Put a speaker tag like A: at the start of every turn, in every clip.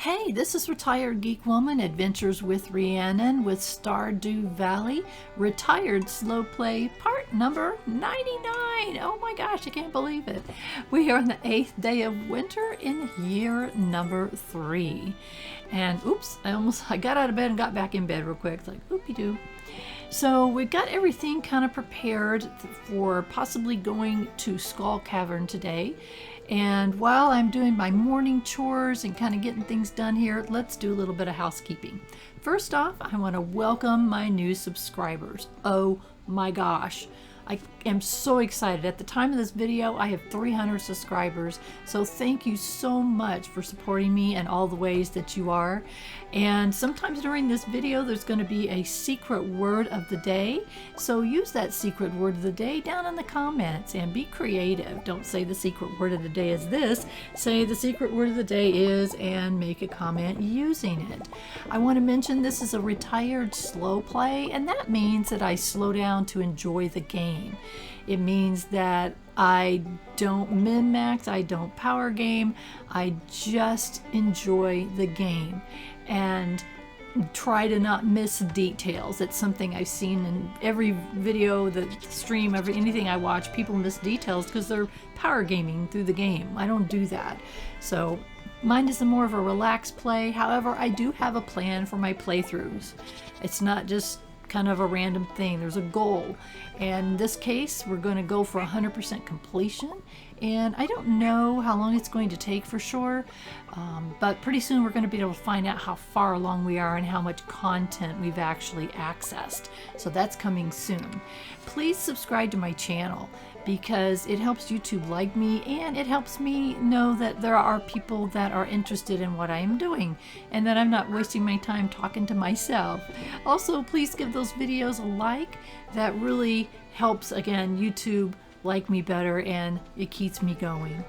A: Hey, this is Retired Geek Woman Adventures with Rhiannon with Stardew Valley Retired Slow Play part number 99. Oh my gosh, I can't believe it. We are on the 8th day of winter in year number 3. And oops, I got out of bed and got back in bed real quick. It's like, oopie-doo. So we've got everything kind of prepared for possibly going to Skull Cavern today. And while I'm doing my morning chores and kind of getting things done here, let's do a little bit of housekeeping. First off, I want to welcome my new subscribers. Oh my gosh. I am so excited. At the time of this video, I have 300 subscribers. So thank you so much for supporting me in all the ways that you are. And sometimes during this video, there's going to be a secret word of the day. So use that secret word of the day down in the comments and be creative. Don't say the secret word of the day is this. Say the secret word of the day is and make a comment using it. I want to mention this is a retired slow play, and that means that I slow down to enjoy the game. It means that I don't min-max, I don't power game, I just enjoy the game and try to not miss details. It's something I've seen in every video, the stream, anything I watch, people miss details because they're power gaming through the game. I don't do that. So mine is more of a relaxed play. However, I do have a plan for my playthroughs. It's not just kind of a random thing. There's a goal. And in this case, we're going to go for 100% completion. And I don't know how long it's going to take for sure, but pretty soon we're going to be able to find out how far along we are and how much content we've actually accessed. So that's coming soon. Please subscribe to my channel because it helps YouTube like me and it helps me know that there are people that are interested in what I am doing and that I'm not wasting my time talking to myself. Also, please give those videos a like. That really helps, again, YouTube like me better and it keeps me going.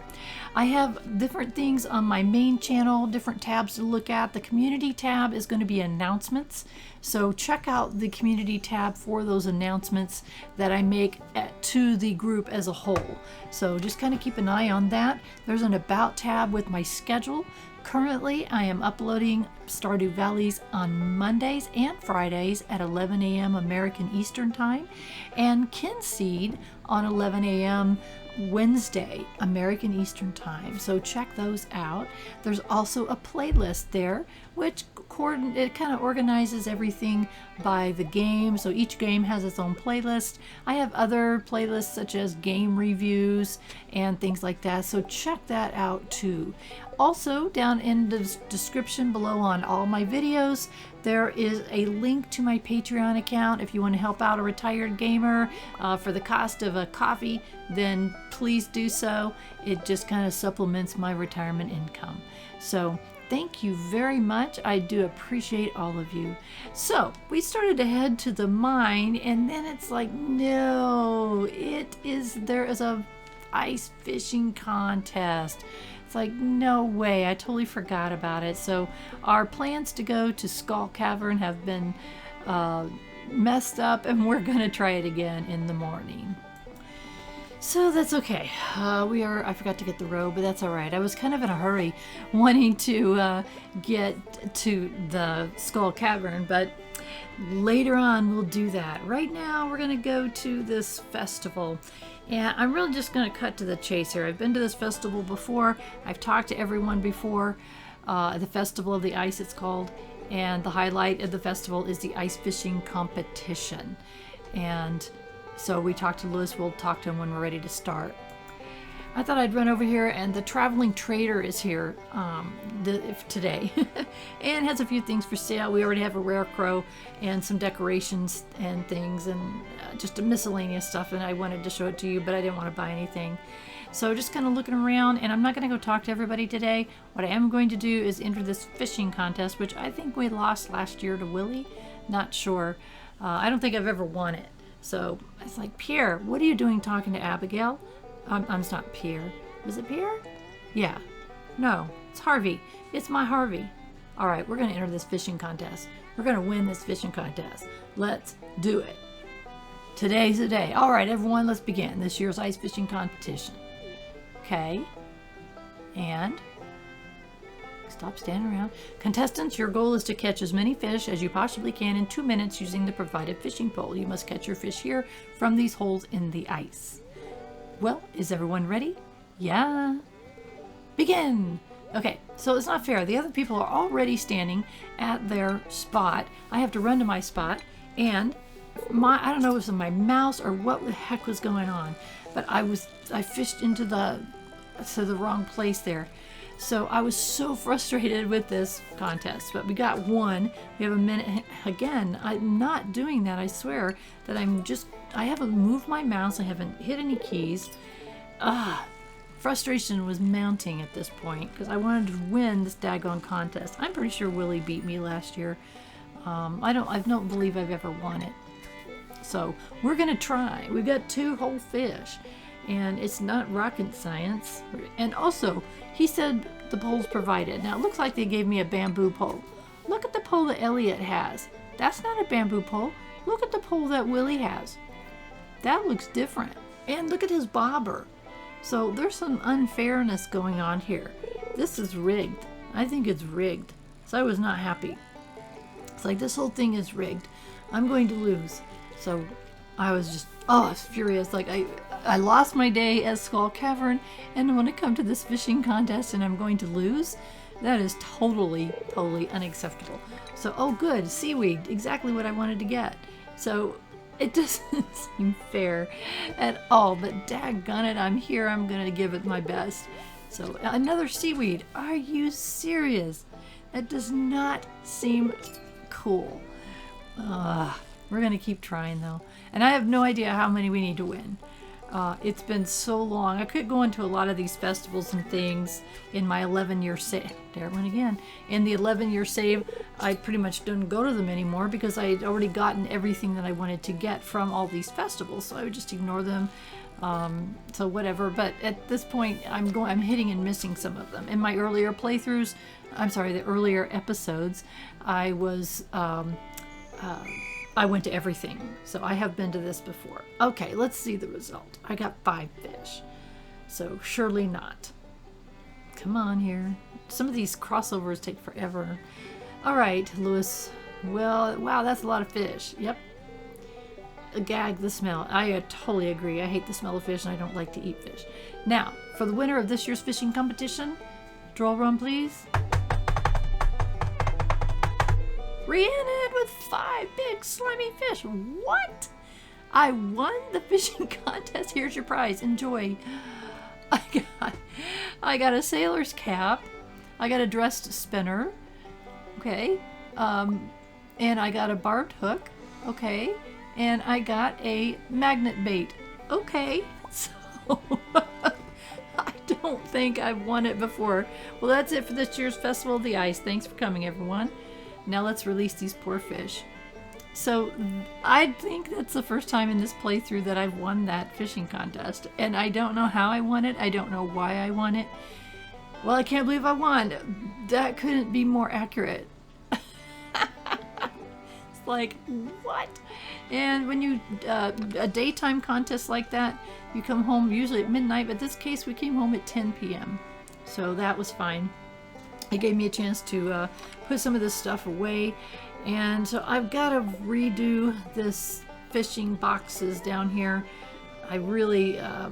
A: I have different things on my main channel, different tabs to look at. The community tab is going to be announcements, so check out the community tab for those announcements that I make to the group as a whole. So just kind of keep an eye on that. There's an about tab with my schedule. Currently, I am uploading Stardew Valleys on Mondays and Fridays at 11 a.m. American Eastern Time, and Kinseed on 11 a.m. Wednesday American Eastern Time. So check those out. There's also a playlist there, which it kind of organizes everything by the game. So each game has its own playlist. I have other playlists such as game reviews and things like that. So check that out too. Also, down in the description below on all my videos, there is a link to my Patreon account. If you want to help out a retired gamer for the cost of a coffee, then please do so. It just kind of supplements my retirement income. So thank you very much. I do appreciate all of you. So we started to head to the mine, and then it's like, no, there is a ice fishing contest. It's like, no way, I totally forgot about it. So our plans to go to Skull Cavern have been messed up, and we're gonna try it again in the morning. So that's okay. I forgot to get the robe, but that's all right. I was kind of in a hurry wanting to get to the Skull Cavern, but later on we'll do that. Right now we're gonna go to this festival. And I'm really just going to cut to the chase here. I've been to this festival before. I've talked to everyone before. The Festival of the Ice, it's called. And the highlight of the festival is the ice fishing competition. And so we talked to Lewis. We'll talk to him when we're ready to start. I thought I'd run over here, and the traveling trader is here today and has a few things for sale. We already have a rare crow and some decorations and things and just a miscellaneous stuff, and I wanted to show it to you, but I didn't want to buy anything. So just kind of looking around, and I'm not going to go talk to everybody today. What I am going to do is enter this fishing contest, which I think we lost last year to Willy. Not sure. I don't think I've ever won it. So it's like, Pierre, what are you doing talking to Abigail? It's not Pierre. Is it Pierre? Yeah. No, it's Harvey. It's my Harvey. All right, we're going to enter this fishing contest. We're going to win this fishing contest. Let's do it. Today's the day. All right, everyone, let's begin this year's ice fishing competition. Okay. And Stop standing around. Contestants, your goal is to catch as many fish as you possibly can in 2 minutes using the provided fishing pole. You must catch your fish here from these holes in the ice. Well, is everyone ready? Yeah. Begin! Okay, so it's not fair. The other people are already standing at their spot. I have to run to my spot, and I don't know if it was my mouse or what the heck was going on, but I fished into the wrong place there. So I was so frustrated with this contest, but we got one. We have a minute. Again, I'm not doing that. I swear that I haven't moved my mouse. I haven't hit any keys. Frustration was mounting at this point because I wanted to win this daggone contest. I'm pretty sure Willy beat me last year. I don't believe I've ever won it. So we're gonna try. We've got 2 whole fish, and it's not rocket science. And also, he said the pole's provided. Now it looks like they gave me a bamboo pole. Look at the pole that Elliot has. That's not a bamboo pole. Look at the pole that Willy has. That looks different. And look at his bobber. So there's some unfairness going on here. This is rigged. I think it's rigged. So I was not happy. It's like this whole thing is rigged. I'm going to lose. So I was just, I was furious. Like I lost my day at Skull Cavern, and when I come to this fishing contest and I'm going to lose, that is totally unacceptable. So, oh good, seaweed, exactly what I wanted to get. So it doesn't seem fair at all, but daggone it, I'm here, I'm gonna give it my best. So another seaweed, are you serious? That does not seem cool. We're gonna keep trying though. And I have no idea how many we need to win. It's been so long. I could go into a lot of these festivals and things in my 11-year save. There it went again. In the 11-year save, I pretty much don't go to them anymore because I had already gotten everything that I wanted to get from all these festivals. So I would just ignore them. So whatever. But at this point, I'm hitting and missing some of them. In my earlier playthroughs, the earlier episodes, I went to everything. So I have been to this before. Okay, let's see the result. I got 5 fish. So surely not. Come on here. Some of these crossovers take forever. All right, Lewis. Well, wow, that's a lot of fish. Yep. Gag the smell. I totally agree. I hate the smell of fish and I don't like to eat fish. Now, for the winner of this year's fishing competition, draw run please. Rhiannon with 5 big slimy fish. What? I won the fishing contest. Here's your prize. Enjoy. I got a sailor's cap. I got a dressed spinner. Okay. And I got a barbed hook. Okay. And I got a magnet bait. Okay. So I don't think I've won it before. Well, that's it for this year's Festival of the Ice. Thanks for coming, everyone. Now let's release these poor fish. So I think that's the first time in this playthrough that I've won that fishing contest. And I don't know how I won it. I don't know why I won it. Well, I can't believe I won. That couldn't be more accurate. It's like, what? And when you, a daytime contest like that, you come home usually at midnight. But this case, we came home at 10 p.m. So that was fine. It gave me a chance to put some of this stuff away, and so I've got to redo this fishing boxes down here. I really, I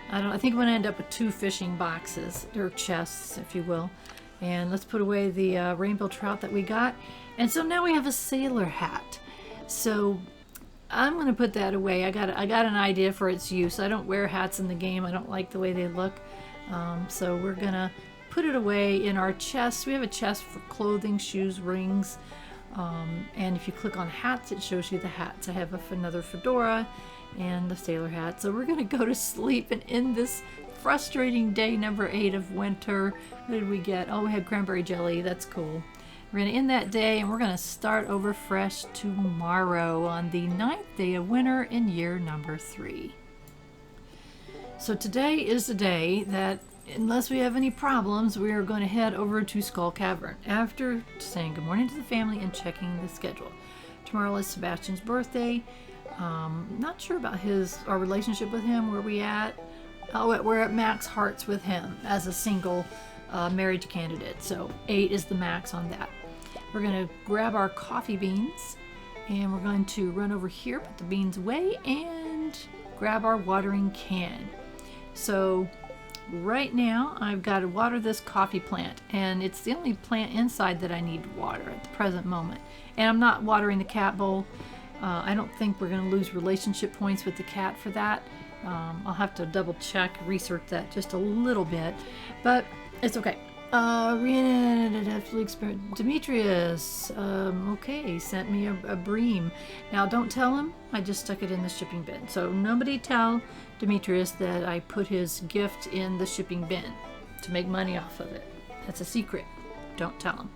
A: think I'm going to end up with 2 fishing boxes, or chests, if you will. And let's put away the rainbow trout that we got. And so now we have a sailor hat. So I'm going to put that away. I got an idea for its use. I don't wear hats in the game. I don't like the way they look. So we're going to put it away in our chest. We have a chest for clothing, shoes, rings, and if you click on hats, it shows you the hats. I have another fedora and the sailor hat. So we're gonna go to sleep and end this frustrating day number 8 of winter. What did we get? Oh, we had cranberry jelly. That's cool. We're gonna end that day and we're gonna start over fresh tomorrow on the 9th day of winter in year number 3. So today is the day that, unless we have any problems, we are going to head over to Skull Cavern after saying good morning to the family and checking the schedule. Tomorrow is Sebastian's birthday. Not sure about our relationship with him. Where we at? Oh, we're at max hearts with him as a single marriage candidate. So 8 is the max on that. We're going to grab our coffee beans and we're going to run over here, put the beans away, and grab our watering can. So right now I've got to water this coffee plant, and it's the only plant inside that I need to water at the present moment. And I'm not watering the cat bowl. I don't think we're going to lose relationship points with the cat for that. I'll have to double check, research that just a little bit, but it's okay. Demetrius, okay, sent me a bream. Now don't tell him I just stuck it in the shipping bin. So nobody tell Demetrius that I put his gift in the shipping bin to make money off of it. That's a secret. Don't tell him.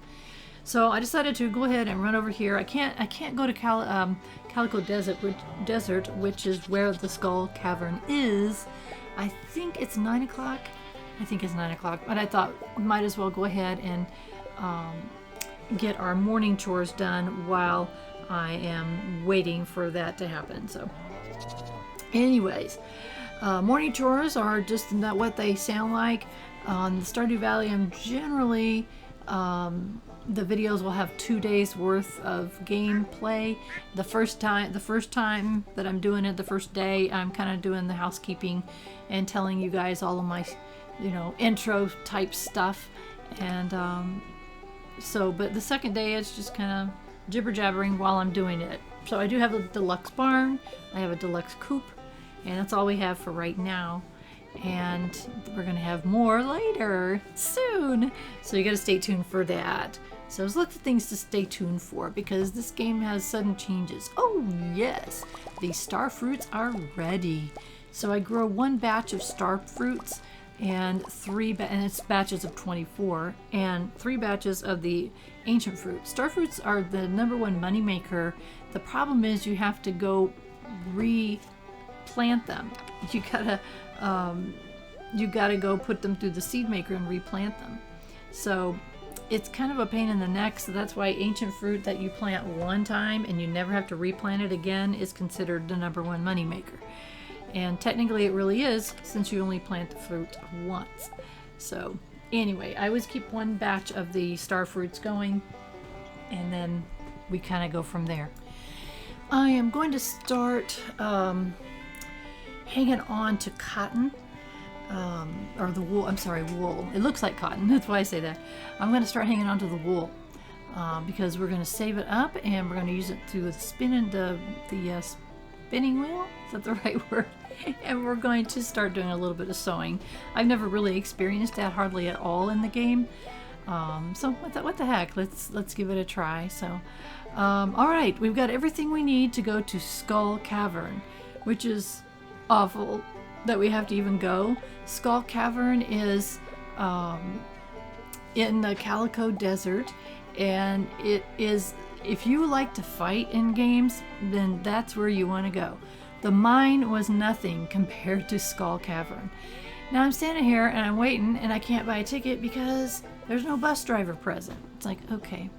A: So I decided to go ahead and run over here. I can't go to Calico Desert, which is where the Skull Cavern is. I think it's 9 o'clock. I think it's 9 o'clock, but I thought we might as well go ahead and get our morning chores done while I am waiting for that to happen. So anyways, morning chores are just not what they sound like. On the Stardew Valley, I'm generally the videos will have 2 days worth of gameplay. The first time that I'm doing it, the first day, I'm kind of doing the housekeeping and telling you guys all of my intro type stuff, and but the second day it's just kind of jibber jabbering while I'm doing it. So I do have a deluxe barn, I have a deluxe coop, and that's all we have for right now, and we're gonna have more later soon, so you gotta stay tuned for that. So there's lots of things to stay tuned for because this game has sudden changes. Oh yes, the Starfruits are ready. So I grow 1 batch of Starfruits and and it's batches of 24, and 3 batches of the ancient fruit. Starfruits are the #1 money maker. The problem is you have to go replant them. You gotta go put them through the seed maker and replant them. So it's kind of a pain in the neck. So that's why ancient fruit that you plant one time and you never have to replant it again is considered the #1 money maker. And technically it really is, since you only plant the fruit once. So anyway, I always keep 1 batch of the star fruits going, and then we kind of go from there. I am going to start hanging on to cotton, or the wool. I'm sorry, wool. It looks like cotton, that's why I say that. I'm going to start hanging on to the wool because we're going to save it up and we're going to use it to spin the spinning wheel. Is that the right word? And we're going to start doing a little bit of sewing. I've never really experienced that hardly at all in the game. So what the heck? Let's give it a try. So, all right, we've got everything we need to go to Skull Cavern, which is awful that we have to even go. Skull Cavern is in the Calico Desert, and it is, if you like to fight in games, then that's where you want to go. The mine was nothing compared to Skull Cavern. Now I'm standing here and I'm waiting and I can't buy a ticket because there's no bus driver present. It's like, okay.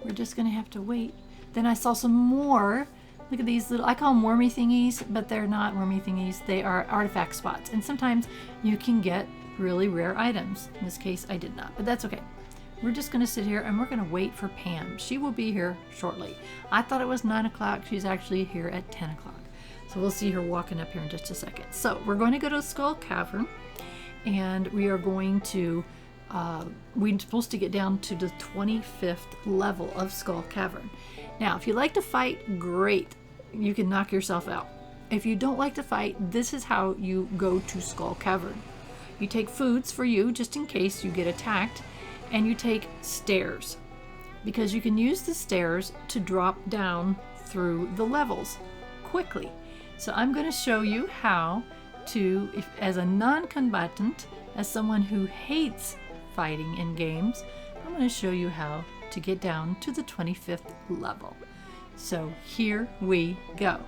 A: We're just gonna have to wait. Then I saw some more. Look at these little, I call them wormy thingies, but they're not wormy thingies. They are artifact spots. And sometimes you can get really rare items. In this case, I did not, but that's okay. We're just going to sit here and we're going to wait for Pam. She will be here shortly. I thought it was 9 o'clock. She's actually here at 10 o'clock. So we'll see her walking up here in just a second. So we're going to go to Skull Cavern, and we are going to, we're supposed to get down to the 25th level of Skull Cavern. Now, if you like to fight, great. You can knock yourself out. If you don't like to fight, this is how you go to Skull Cavern. You take foods for you, just in case you get attacked, and you take stairs, because you can use the stairs to drop down through the levels quickly. So I'm going to show you how to, as a non-combatant, as someone who hates fighting in games, I'm going to show you how to get down to the 25th level. So here we go.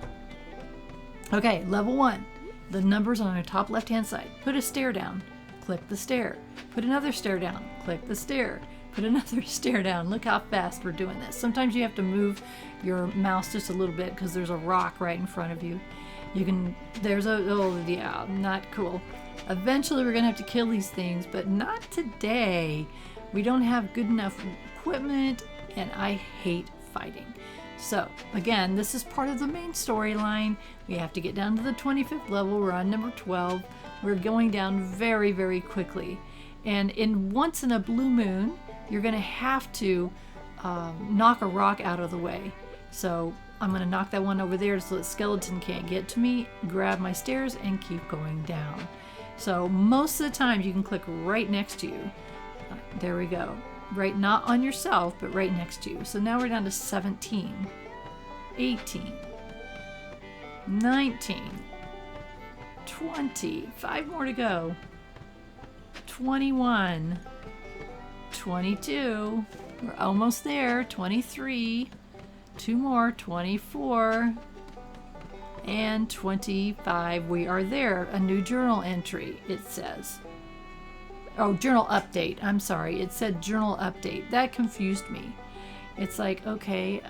A: Okay, level 1. The numbers on the top left hand side. Put a stair down, click the stair. Put another stair down, click the stair. Put another stair down. Look how fast we're doing this. Sometimes you have to move your mouse just a little bit because there's a rock right in front of you. You can, there's a, oh yeah, not cool. Eventually we're gonna have to kill these things, but not today. We don't have good enough equipment, and I hate fighting. So again, this is part of the main storyline. We have to get down to the 25th level. We're on number 12. We're going down very, very quickly. And once in a blue moon, you're gonna have to knock a rock out of the way. So I'm gonna knock that one over there so the skeleton can't get to me, grab my stairs, and keep going down. So most of the time you can click right next to you. There we go. Right, not on yourself, but right next to you. So now we're down to 17, 18, 19, 20, 5 more to go, 21, 22, we're almost there, 23, 2 more, 24, and 25. We are there. A new journal entry, it says. Oh, journal update. I'm sorry. It said journal update. That confused me. It's like, okay,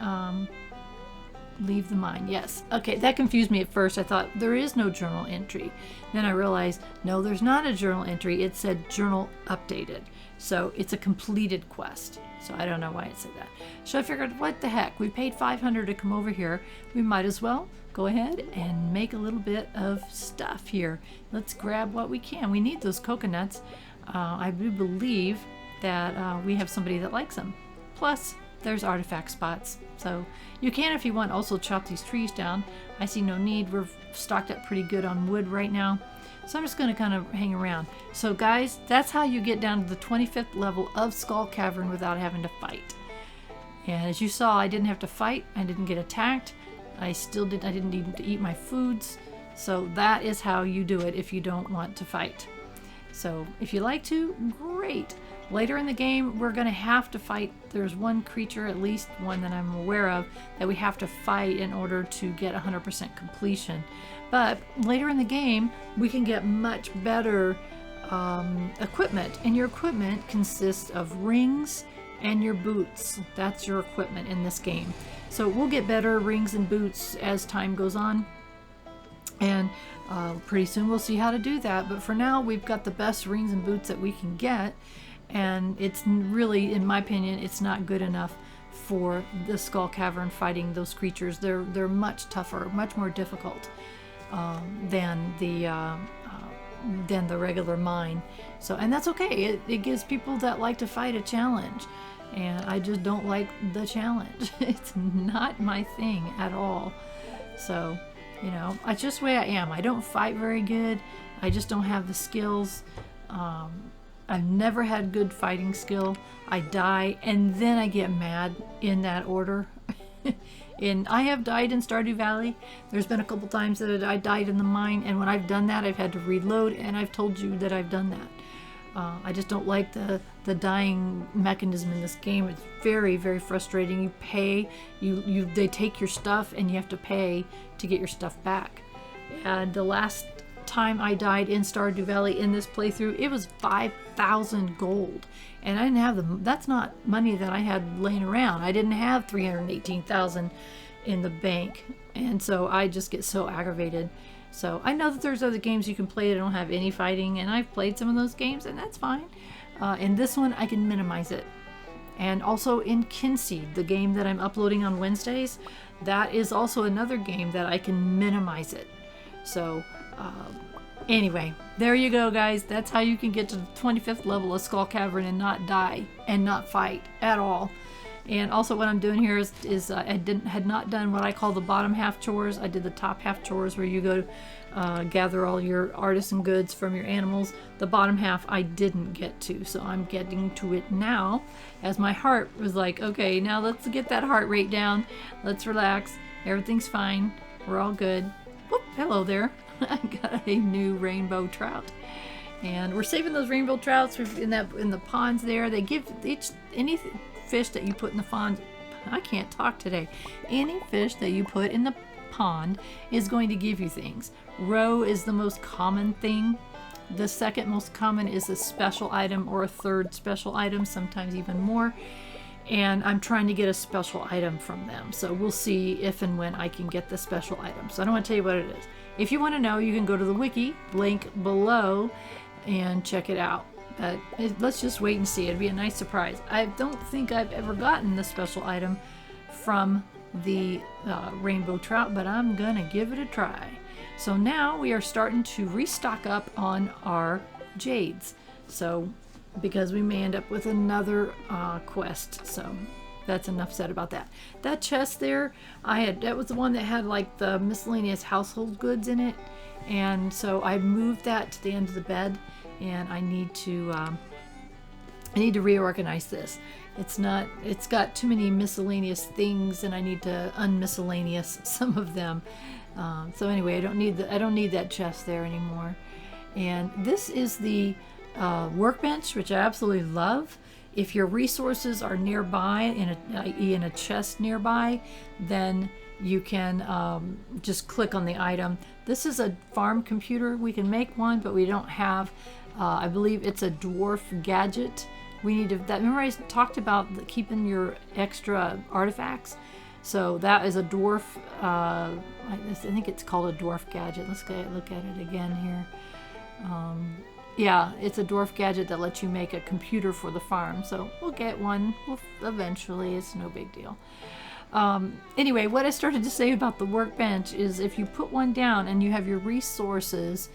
A: leave the mine. Yes. Okay, that confused me at first. I thought there is no journal entry. Then I realized, no, there's not a journal entry. It said journal updated. So it's a completed quest. So I don't know why it said that. So I figured, what the heck? We paid $500 to come over here. We might as well go ahead and make a little bit of stuff here. Let's grab what we can. We need those coconuts. I do believe that we have somebody that likes them. Plus, there's artifact spots. So you can, if you want, also chop these trees down. I see no need. We're stocked up pretty good on wood right now. So I'm just going to kind of hang around. So guys, that's how you get down to the 25th level of Skull Cavern without having to fight. And as you saw, I didn't have to fight. I didn't get attacked. I didn't need to eat my foods. So that is how you do it if you don't want to fight. So if you like to, great. Later in the game, we're going to have to fight. There's one creature, at least one that I'm aware of, that we have to fight in order to get 100% completion. But later in the game, we can get much better equipment. And your equipment consists of rings and your boots. That's your equipment in this game. So we'll get better rings and boots as time goes on. And pretty soon we'll see how to do that. But for now, we've got the best rings and boots that we can get. And it's really, in my opinion, it's not good enough for the Skull Cavern fighting those creatures. They're much tougher, much more difficult than the regular mine. So, and that's okay. It gives people that like to fight a challenge. And I just don't like the challenge. It's not my thing at all. So, you know, it's just the way I am. I don't fight very good. I just don't have the skills. I've never had good fighting skill. I die and then I get mad in that order. And I have died in Stardew Valley. There's been a couple times that I died in the mine, and when I've done that, I've had to reload, and I've told you that I've done that. I just don't like the dying mechanism in this game. It's very, very frustrating. You pay, they take your stuff, and you have to pay to get your stuff back. And the last time I died in Stardew Valley in this playthrough, it was 5,000 gold, and I didn't have that's not money that I had laying around. I didn't have 318,000 in the bank, and so I just get so aggravated. So I know that there's other games you can play that don't have any fighting, and I've played some of those games, and that's fine. In this one, I can minimize it. And also in Kinseed, the game that I'm uploading on Wednesdays, that is also another game that I can minimize it. So anyway, there you go, guys. That's how you can get to the 25th level of Skull Cavern and not die and not fight at all. And also what I'm doing here is I had not done what I call the bottom half chores. I did the top half chores where you go gather all your artisan goods from your animals. The bottom half I didn't get to, so I'm getting to it now, as my heart was like, okay, now let's get that heart rate down. Let's relax. Everything's fine. We're all good. Whoop, hello there. I got a new rainbow trout. And we're saving those rainbow trouts in the ponds there. They give any fish that you put in the pond, I can't talk today. Any fish that you put in the pond is going to give you things. Roe is the most common thing. The second most common is a special item or a third special item, sometimes even more. And I'm trying to get a special item from them. So we'll see if and when I can get the special item. So I don't want to tell you what it is. if you want to know, you can go to the wiki, link below, and check it out. But let's just wait and see. It'd be a nice surprise. I don't think I've ever gotten the special item from the rainbow trout, but I'm gonna give it a try. So now we are starting to restock up on our jades. So because we may end up with another quest. So that's enough said about that. That chest there, that was the one that had like the miscellaneous household goods in it, and so I moved that to the end of the bed, and I need to reorganize this. It's got too many miscellaneous things, and I need to unmiscellaneous some of them. So anyway, I don't need that chest there anymore. And this is the workbench, which I absolutely love. If your resources are nearby, i.e. in a chest nearby, then you can just click on the item. This is a farm computer. We can make one, but we don't have, I believe it's a dwarf gadget. We need to, remember I talked about keeping your extra artifacts? So that is a dwarf, I think it's called a dwarf gadget. Let's look at it again here. Yeah, it's a dwarf gadget that lets you make a computer for the farm. So we'll get one eventually. It's no big deal. Anyway, what I started to say about the workbench is if you put one down and you have your resources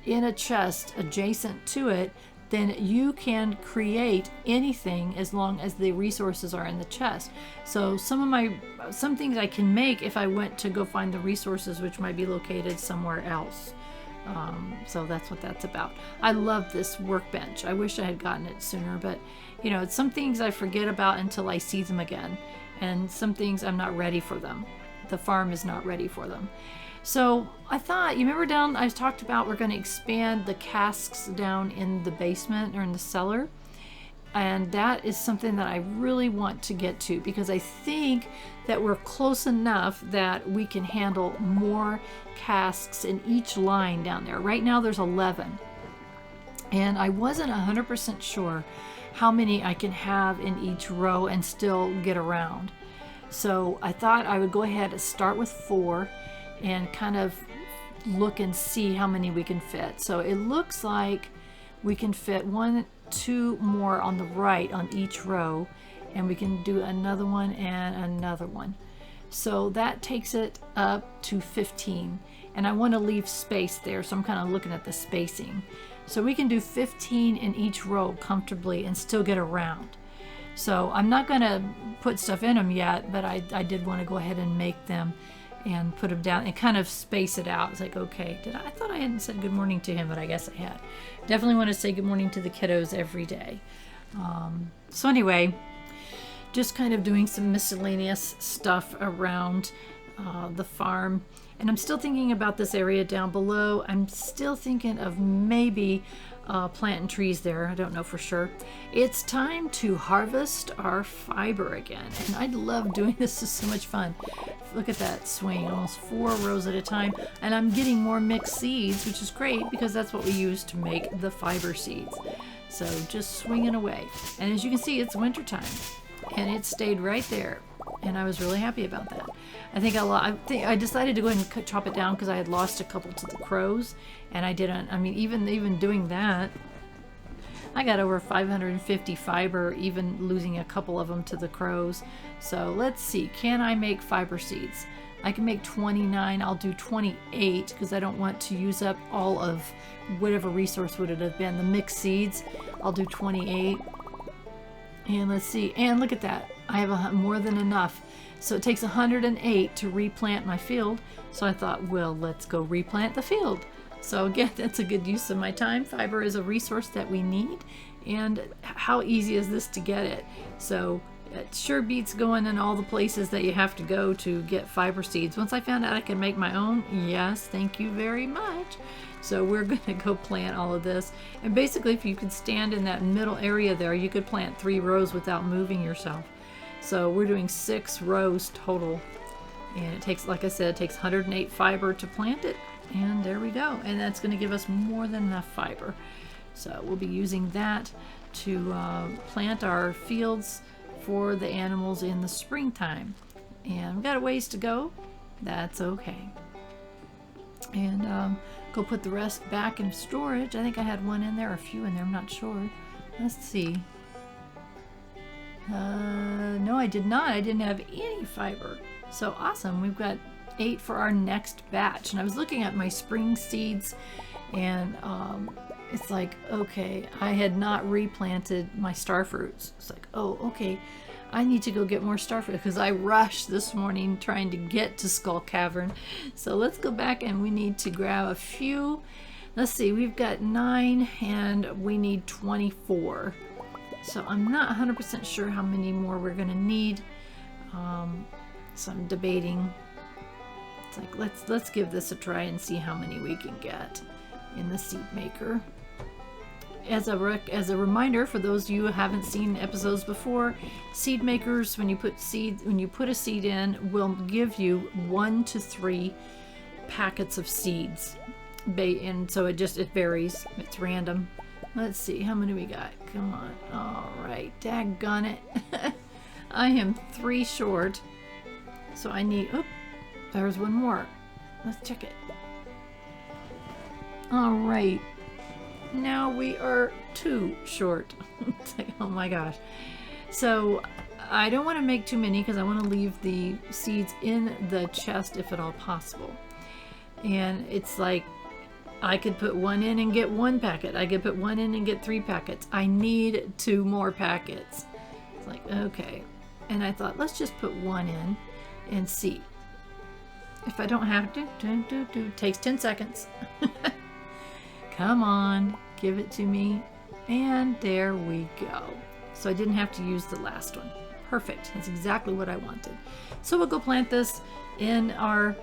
A: in a chest adjacent to it, then you can create anything as long as the resources are in the chest. So some things I can make if I went to go find the resources, which might be located somewhere else. So that's what that's about. I love this workbench. I wish I had gotten it sooner, but you know, some things I forget about until I see them again, and some things I'm not ready for them. The farm is not ready for them. So I thought, you remember I talked about we're going to expand the casks down in the basement or in the cellar, and that is something that I really want to get to, because I think that we're close enough that we can handle more casks in each line down there. Right now there's 11, and I wasn't 100% sure how many I can have in each row and still get around. So I thought I would go ahead and start with 4 and kind of look and see how many we can fit. So it looks like we can fit 1, 2 more on the right on each row, and we can do another one and another one. So that takes it up to 15, and I want to leave space there, so I'm kind of looking at the spacing. So we can do 15 in each row comfortably and still get around. So I'm not going to put stuff in them yet, but I did want to go ahead and make them and put them down and kind of space it out. It's like, okay, I thought I hadn't said good morning to him, but I guess I had. Definitely want to say good morning to the kiddos every day. So anyway, just kind of doing some miscellaneous stuff around the farm. And I'm still thinking about this area down below. I'm still thinking of maybe planting trees there. I don't know for sure. It's time to harvest our fiber again. And I love doing this. This is so much fun. Look at that swing, almost 4 rows at a time. And I'm getting more mixed seeds, which is great because that's what we use to make the fiber seeds. So just swinging away. And as you can see, it's wintertime. And it stayed right there. And I was really happy about that. I think I decided to go ahead and chop it down because I had lost a couple to the crows, and I didn't. I mean, even doing that, I got over 550 fiber, even losing a couple of them to the crows. So let's see, can I make fiber seeds? I can make 29. I'll do 28 because I don't want to use up all of whatever resource would it have been. The mixed seeds, I'll do 28. And let's see, and look at that. I have more than enough. So it takes 108 to replant my field. So I thought, well, let's go replant the field. So again, that's a good use of my time. Fiber is a resource that we need. And how easy is this to get it? So it sure beats going in all the places that you have to go to get fiber seeds. Once I found out I could make my own, yes, thank you very much. So we're going to go plant all of this. And basically, if you could stand in that middle area there, you could plant 3 rows without moving yourself. So we're doing 6 rows total. And it takes, like I said, it takes 108 fiber to plant it. And there we go. And that's going to give us more than enough fiber. So we'll be using that to plant our fields for the animals in the springtime. And we've got a ways to go. That's okay. and go put the rest back in storage. I think I had one in there, or a few in there, I'm not sure. Let's see. No, I did not. I didn't have any fiber. So awesome. We've got 8 for our next batch. And I was looking at my spring seeds, and it's like, okay, I had not replanted my starfruits. It's like, oh, okay, I need to go get more starfruit because I rushed this morning trying to get to Skull Cavern. So let's go back, and we need to grab a few. Let's see, we've got 9 and we need 24. So I'm not 100% sure how many more we're gonna need. So I'm debating. It's like, let's give this a try and see how many we can get in the seed maker. As a reminder for those of you who haven't seen episodes before, seed makers, when you put a seed in, will give you 1 to 3 packets of seeds, and so it varies. It's random. Let's see, how many we got? Come on. All right, daggone it. I am 3 short, so I need. Oop, there's one more. Let's check it. All right. Now we are 2 short. It's like, oh my gosh. So I don't want to make too many because I want to leave the seeds in the chest if at all possible. And it's like, I could put 1 in and get 1 packet. I could put 1 in and get 3 packets. I need 2 more packets. It's like, okay. And I thought, let's just put 1 in and see. If I don't have to, takes 10 seconds. Come on, give it to me. And there we go. So I didn't have to use the last one. Perfect, that's exactly what I wanted. So we'll go plant this in our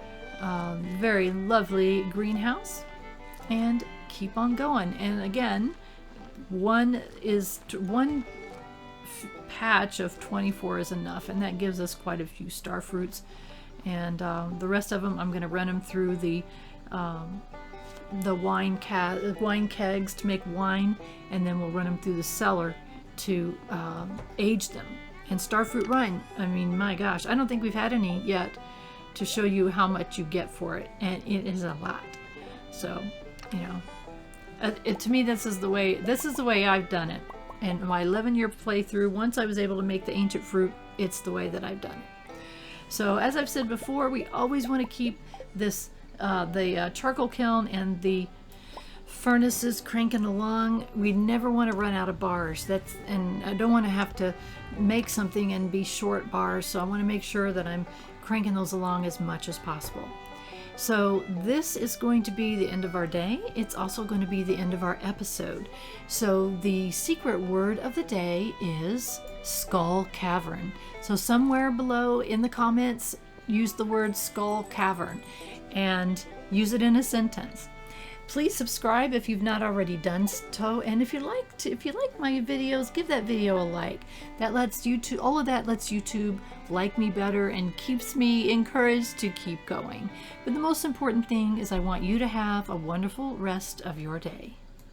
A: very lovely greenhouse and keep on going. And again, one patch of 24 is enough, and that gives us quite a few starfruits. And the rest of them, I'm going to run them through the wine kegs to make wine, and then we'll run them through the cellar to age them. And starfruit wine, I mean, my gosh, I don't think we've had any yet to show you how much you get for it, and it is a lot. So, you know, to me, this is the way I've done it. And my 11-year playthrough, once I was able to make the ancient fruit, it's the way that I've done it. So as I've said before, we always want to keep this the charcoal kiln and the furnaces cranking along. We never want to run out of bars. And I don't want to have to make something and be short bars, so I want to make sure that I'm cranking those along as much as possible. So this is going to be the end of our day. It's also going to be the end of our episode. So the secret word of the day is Skull Cavern. So somewhere below in the comments, use the word Skull Cavern and use it in a sentence. Please subscribe if you've not already done so, and if you like my videos, give that video a like. That lets YouTube, all of that lets YouTube like me better and keeps me encouraged to keep going. But the most important thing is I want you to have a wonderful rest of your day.